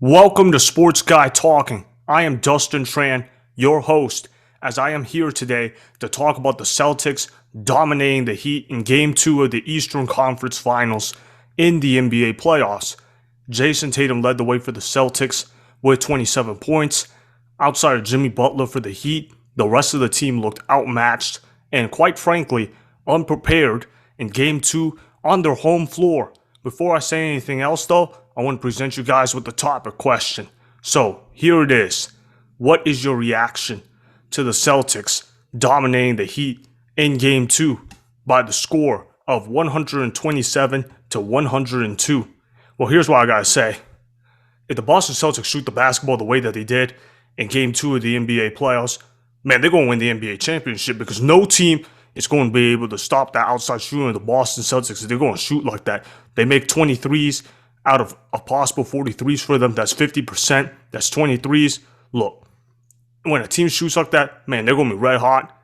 Welcome to Sports Guy Talking. I am Dustin Tran, your host, as I am here today to talk about the Celtics dominating the Heat in Game 2 of the Eastern Conference Finals in the NBA playoffs. Jayson Tatum led the way for the Celtics with 27 points. Outside of Jimmy Butler for the Heat, the rest of the team looked outmatched and, quite frankly, unprepared in Game 2 on their home floor. Before I say anything else, though, I want to present you guys with the topic question. So, here it is. What is your reaction to the Celtics dominating the Heat in Game 2 by the score of 127 to 102? Well, here's what I gotta say. If the Boston Celtics shoot the basketball the way that they did in Game 2 of the NBA playoffs, man, they're going to win the NBA championship because no team is going to be able to stop that outside shooting of the Boston Celtics. If they're going to shoot like that, they make 23s out of a possible 43s for them. That's 50%. That's 23s. Look, when a team shoots like that, man, they're going to be red hot.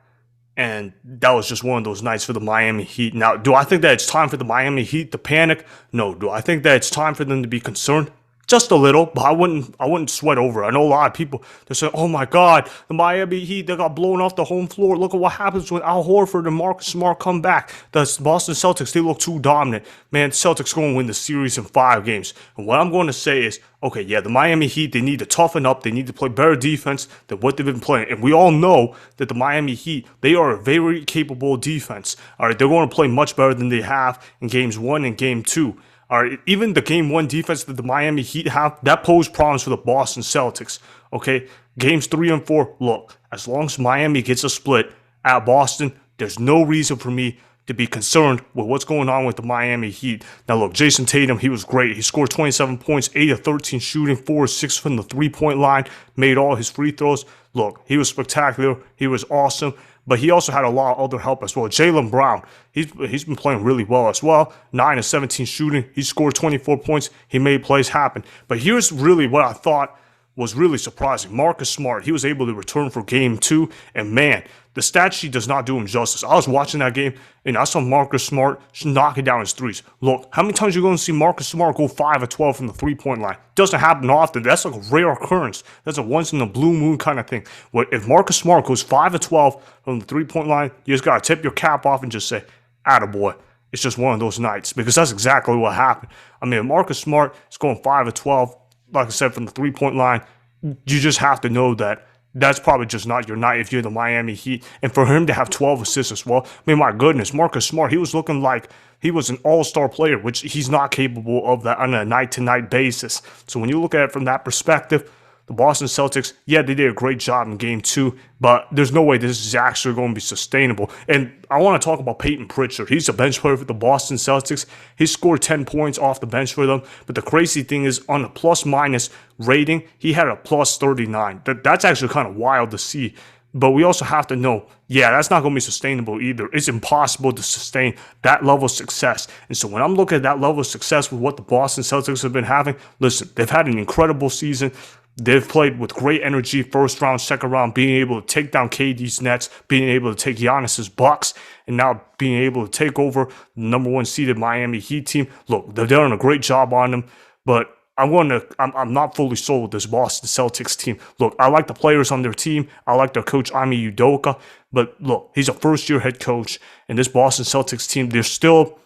And that was just one of those nights for the Miami Heat. Now, do I think that it's time for the Miami Heat to panic? No. Do I think that it's time for them to be concerned? Just a little, but I wouldn't sweat over it. I know a lot of people, they say, oh my God, the Miami Heat, they got blown off the home floor. Look at what happens when Al Horford and Marcus Smart come back. The Boston Celtics, they look too dominant. Man, Celtics going to win the series in 5 games. And what I'm going to say is, okay, yeah, the Miami Heat, they need to toughen up. They need to play better defense than what they've been playing. And we all know that the Miami Heat, they are a very capable defense. All right, they're going to play much better than they have in Games 1 and Game 2. All right, even the Game 1 defense that the Miami Heat have, that posed problems for the Boston Celtics. Okay, Games 3 and 4, look, as long as Miami gets a split at Boston, there's no reason for me to be concerned with what's going on with the Miami Heat. Now, look, Jayson Tatum, he was great. He scored 27 points, 8 of 13 shooting, 4 of 6 from the three-point line, made all his free throws. Look, he was spectacular. He was awesome. But he also had a lot of other help as well. Jaylen Brown, he's been playing really well as well. 9 of 17 shooting. He scored 24 points. He made plays happen. But here's really what I thought was really surprising. Marcus Smart, he was able to return for Game 2. And man, the stat sheet does not do him justice. I was watching that game, and I saw Marcus Smart knocking down his threes. Look, how many times are you going to see Marcus Smart go 5 of 12 from the three-point line? Doesn't happen often. That's like a rare occurrence. That's a once-in-a-blue moon kind of thing. But if Marcus Smart goes 5 of 12 from the three-point line, you just got to tip your cap off and just say, attaboy. It's just one of those nights, because that's exactly what happened. I mean, if Marcus Smart is going 5 of 12, like I said, from the three-point line, you just have to know that that's probably just not your night if you're the Miami Heat. And for him to have 12 assists as well, I mean, my goodness, Marcus Smart, he was looking like he was an all-star player, which he's not capable of that on a night-to-night basis. So when you look at it from that perspective, the Boston Celtics, yeah, they did a great job in Game 2, but there's no way this is actually going to be sustainable. And I want to talk about Peyton Pritchard. He's a bench player for the Boston Celtics. He scored 10 points off the bench for them. But the crazy thing is, on a plus-minus rating, he had a plus 39. That's actually kind of wild to see. But we also have to know, yeah, that's not going to be sustainable either. It's impossible to sustain that level of success. And so when I'm looking at that level of success with what the Boston Celtics have been having, listen, they've had an incredible season. They've played with great energy, first round, second round, being able to take down KD's Nets, being able to take Giannis's Bucks, and now being able to take over the number 1 seeded Miami Heat team. Look, they're doing a great job on them, but I'm not fully sold with this Boston Celtics team. Look, I like the players on their team. I like their coach, Ime Udoka, but look, he's a first-year head coach, and this Boston Celtics team, they're still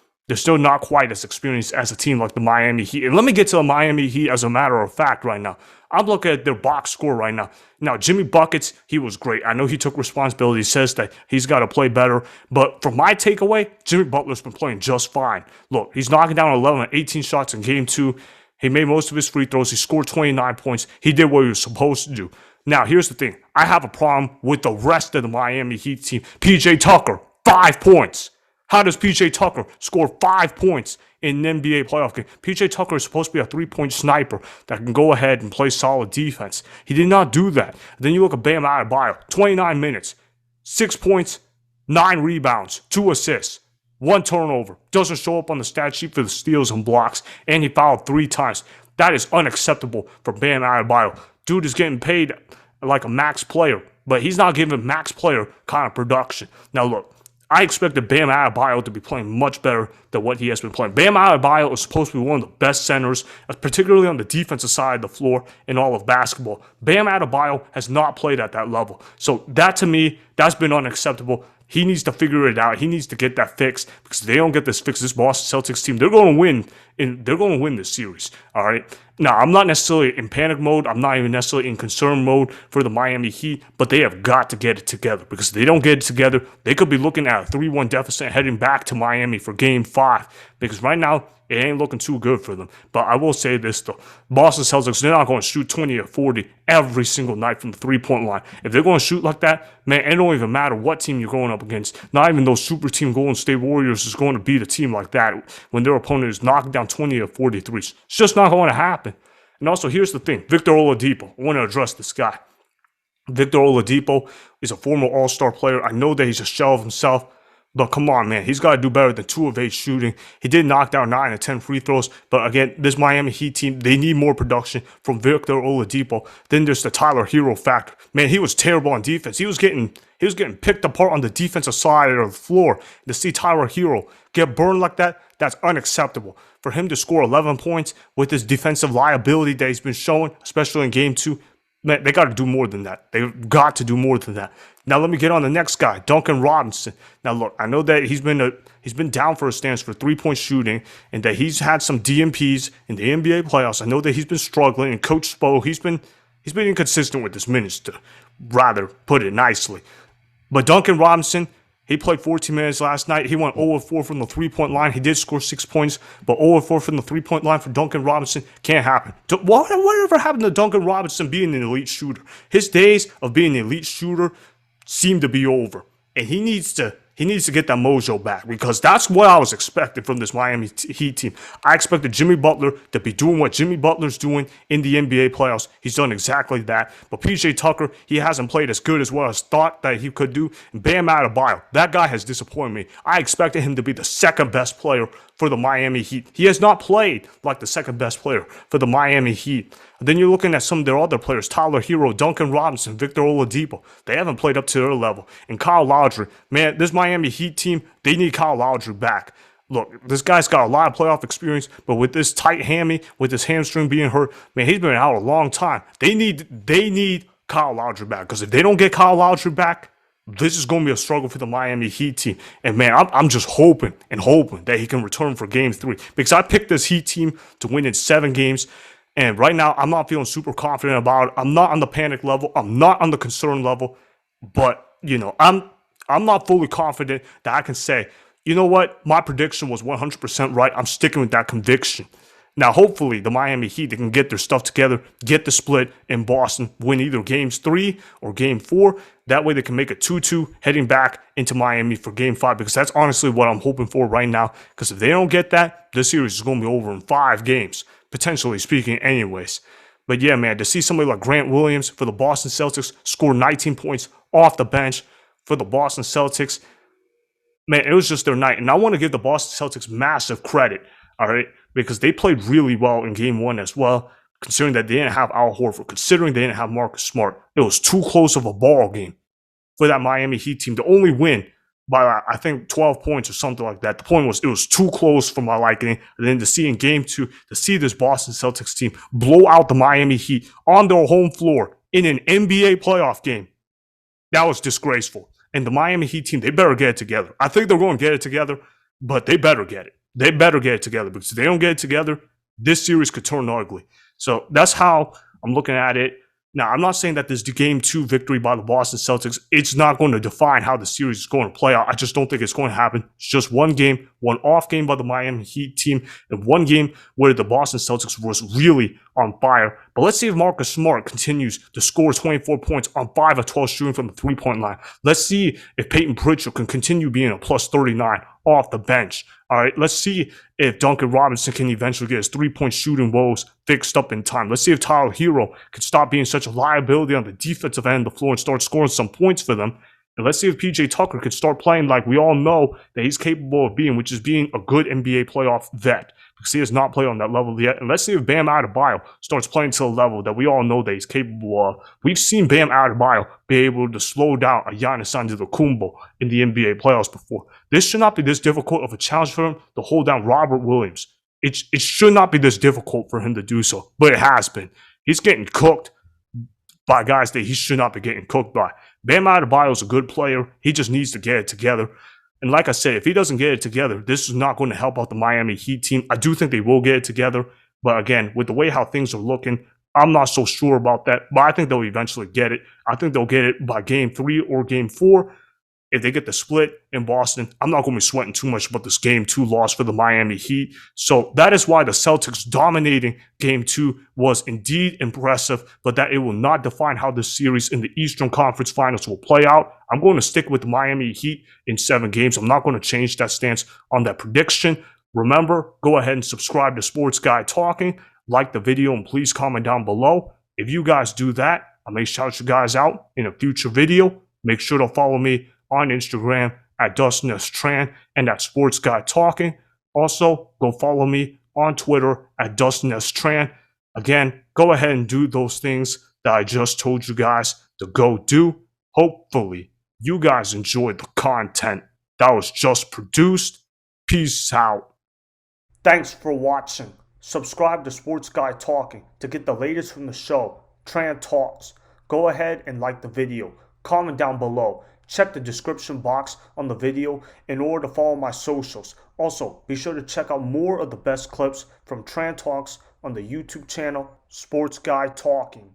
not quite as experienced as a team like the Miami Heat. And let me get to the Miami Heat as a matter of fact right now. I'm looking at their box score right now. Now, Jimmy Buckets, he was great. I know he took responsibility. He says that he's got to play better. But from my takeaway, Jimmy Butler's been playing just fine. Look, he's knocking down 11 and 18 shots in Game 2. He made most of his free throws. He scored 29 points. He did what he was supposed to do. Now, here's the thing. I have a problem with the rest of the Miami Heat team. PJ Tucker, 5 points. How does PJ Tucker score 5 points in an NBA playoff game? PJ Tucker is supposed to be a three-point sniper that can go ahead and play solid defense. He did not do that. Then you look at Bam Adebayo, 29 minutes, 6 points, 9 rebounds, 2 assists, 1 turnover. Doesn't show up on the stat sheet for the steals and blocks, and he fouled 3 times. That is unacceptable for Bam Adebayo. Dude is getting paid like a max player, but he's not giving max player kind of production. Now look, I expected Bam Adebayo to be playing much better than what he has been playing. Bam Adebayo is supposed to be one of the best centers, particularly on the defensive side of the floor in all of basketball. Bam Adebayo has not played at that level. So that, to me, that's been unacceptable. He needs to figure it out. He needs to get that fixed, because if they don't get this fixed, this Boston Celtics team, they're going to win. They're going to win this series. All right. Now, I'm not necessarily in panic mode. I'm not even necessarily in concern mode for the Miami Heat, but they have got to get it together, because if they don't get it together, they could be looking at a 3-1 deficit heading back to Miami for Game 5, because right now, it ain't looking too good for them. But I will say this, though. Boston Celtics, they're not going to shoot 20 or 40 every single night from the three-point line. If they're going to shoot like that, man, it don't even matter what team you're going up against. Not even those super team Golden State Warriors is going to beat a team like that when their opponent is knocking down 20 or 40 threes. It's just not going to happen. And also, here's the thing. Victor Oladipo. I want to address this guy. Victor Oladipo is a former All-Star player. I know that he's a shell of himself. But come on, man. He's got to do better than 2 of 8 shooting. He did knock down 9 of 10 free throws. But again, this Miami Heat team, they need more production from Victor Oladipo. Then there's the Tyler Hero factor. Man, he was terrible on defense. He was getting picked apart on the defensive side of the floor. To see Tyler Hero get burned like that, that's unacceptable. For him to score 11 points with his defensive liability that he's been showing, especially in Game 2, man, they got to do more than that. They've got to do more than that. Now let me get on the next guy, Duncan Robinson. Now look, I know that he's been down for a stance for 3-point shooting, and that he's had some DNPs in the NBA playoffs. I know that he's been struggling, and Coach Spo, he's been inconsistent with his minutes, to rather put it nicely. But Duncan Robinson, he played 14 minutes last night. He went 0-4 from the three-point line. He did score 6 points, but 0-4 from the three-point line for Duncan Robinson can't happen. Whatever happened to Duncan Robinson being an elite shooter? His days of being an elite shooter seem to be over, and he needs to get that mojo back, because that's what I was expecting from this Miami Heat team. I expected Jimmy Butler to be doing what Jimmy Butler's doing in the NBA playoffs. He's done exactly that. But PJ Tucker, he hasn't played as good as what I thought that he could do. And Bam Adebayo, that guy has disappointed me. I expected him to be the second best player for the Miami Heat. He has not played like the second best player for the Miami Heat. And then you're looking at some of their other players, Tyler Hero, Duncan Robinson, Victor Oladipo. They haven't played up to their level. And Kyle Lowry, man, this Miami Heat team, they need Kyle Lowry back. Look, this guy's got a lot of playoff experience, but with this tight hammy, with his hamstring being hurt, man, he's been out a long time. They need Kyle Lowry back, because if they don't get Kyle Lowry back, this is going to be a struggle for the Miami Heat team. And man, I'm just hoping that he can return for Game 3, because I picked this Heat team to win in 7 games. And right now, I'm not feeling super confident about it. I'm not on the panic level. I'm not on the concern level. But, I'm not fully confident that I can say, you know what, my prediction was 100% right. I'm sticking with that conviction. Now, hopefully, the Miami Heat, they can get their stuff together, get the split in Boston, win either Games 3 or Game 4. That way, they can make a 2-2 heading back into Miami for Game 5, because that's honestly what I'm hoping for right now. Because if they don't get that, this series is going to be over in 5 games. Potentially speaking anyways. But yeah, man, to see somebody like Grant Williams for the Boston Celtics score 19 points off the bench for the Boston Celtics, man, it was just their night. And I want to give the Boston Celtics massive credit, all right, because they played really well in Game 1 as well, considering that they didn't have Al Horford, considering they didn't have Marcus Smart. It was too close of a ball game for that Miami Heat team to only win by, I think, 12 points or something like that. The point was, it was too close for my liking. And then to see in Game 2, to see this Boston Celtics team blow out the Miami Heat on their home floor in an NBA playoff game, that was disgraceful. And the Miami Heat team, they better get it together. I think they're going to get it together, but they better get it. They better get it together, because if they don't get it together, this series could turn ugly. So that's how I'm looking at it. Now, I'm not saying that this Game 2 victory by the Boston Celtics, it's not going to define how the series is going to play out. I just don't think it's going to happen. It's just one game, one off game by the Miami Heat team, and one game where the Boston Celtics was really on fire. But let's see if Marcus Smart continues to score 24 points on 5 of 12 shooting from the three-point line. Let's see if Peyton Pritchard can continue being a plus 39 off the bench. All right, let's see if Duncan Robinson can eventually get his 3-point shooting woes fixed up in time. Let's see if Tyler Hero can stop being such a liability on the defensive end of the floor and start scoring some points for them. And let's see if PJ Tucker can start playing like we all know that he's capable of being, which is being a good NBA playoff vet. Because he has not played on that level yet. And let's see if Bam Adebayo starts playing to a level that we all know that he's capable of. We've seen Bam Adebayo be able to slow down a Giannis Antetokounmpo in the NBA playoffs before. This should not be this difficult of a challenge for him to hold down Robert Williams. It should not be this difficult for him to do so, but it has been. He's getting cooked by guys that he should not be getting cooked by. Bam Adebayo is a good player. He just needs to get it together. And like I said, if he doesn't get it together, this is not going to help out the Miami Heat team. I do think they will get it together. But again, with the way how things are looking, I'm not so sure about that. But I think they'll eventually get it. I think they'll get it by game 3 or game 4. If they get the split in Boston, I'm not going to be sweating too much about this game 2 loss for the Miami Heat. So that is why the Celtics dominating game 2 was indeed impressive, but that it will not define how the series in the Eastern Conference Finals will play out. I'm going to stick with the Miami Heat in 7 games. I'm not going to change that stance on that prediction. Remember, go ahead and subscribe to Sports Guy Talking, like the video, and please comment down below. If you guys do that, I may shout you guys out in a future video. Make sure to follow me on Instagram at Dustin Tran and at Sports Guy Talking. Also, go follow me on Twitter at Dustin Tran. Again, go ahead and do those things that I just told you guys to go do. Hopefully, you guys enjoyed the content that was just produced. Peace out. Thanks for watching. Subscribe to Sports Guy Talking to get the latest from the show, Tran Talks. Go ahead and like the video. Comment down below. Check the description box on the video in order to follow my socials. Also, be sure to check out more of the best clips from Tran Talks on the YouTube channel, Sports Guy Talking.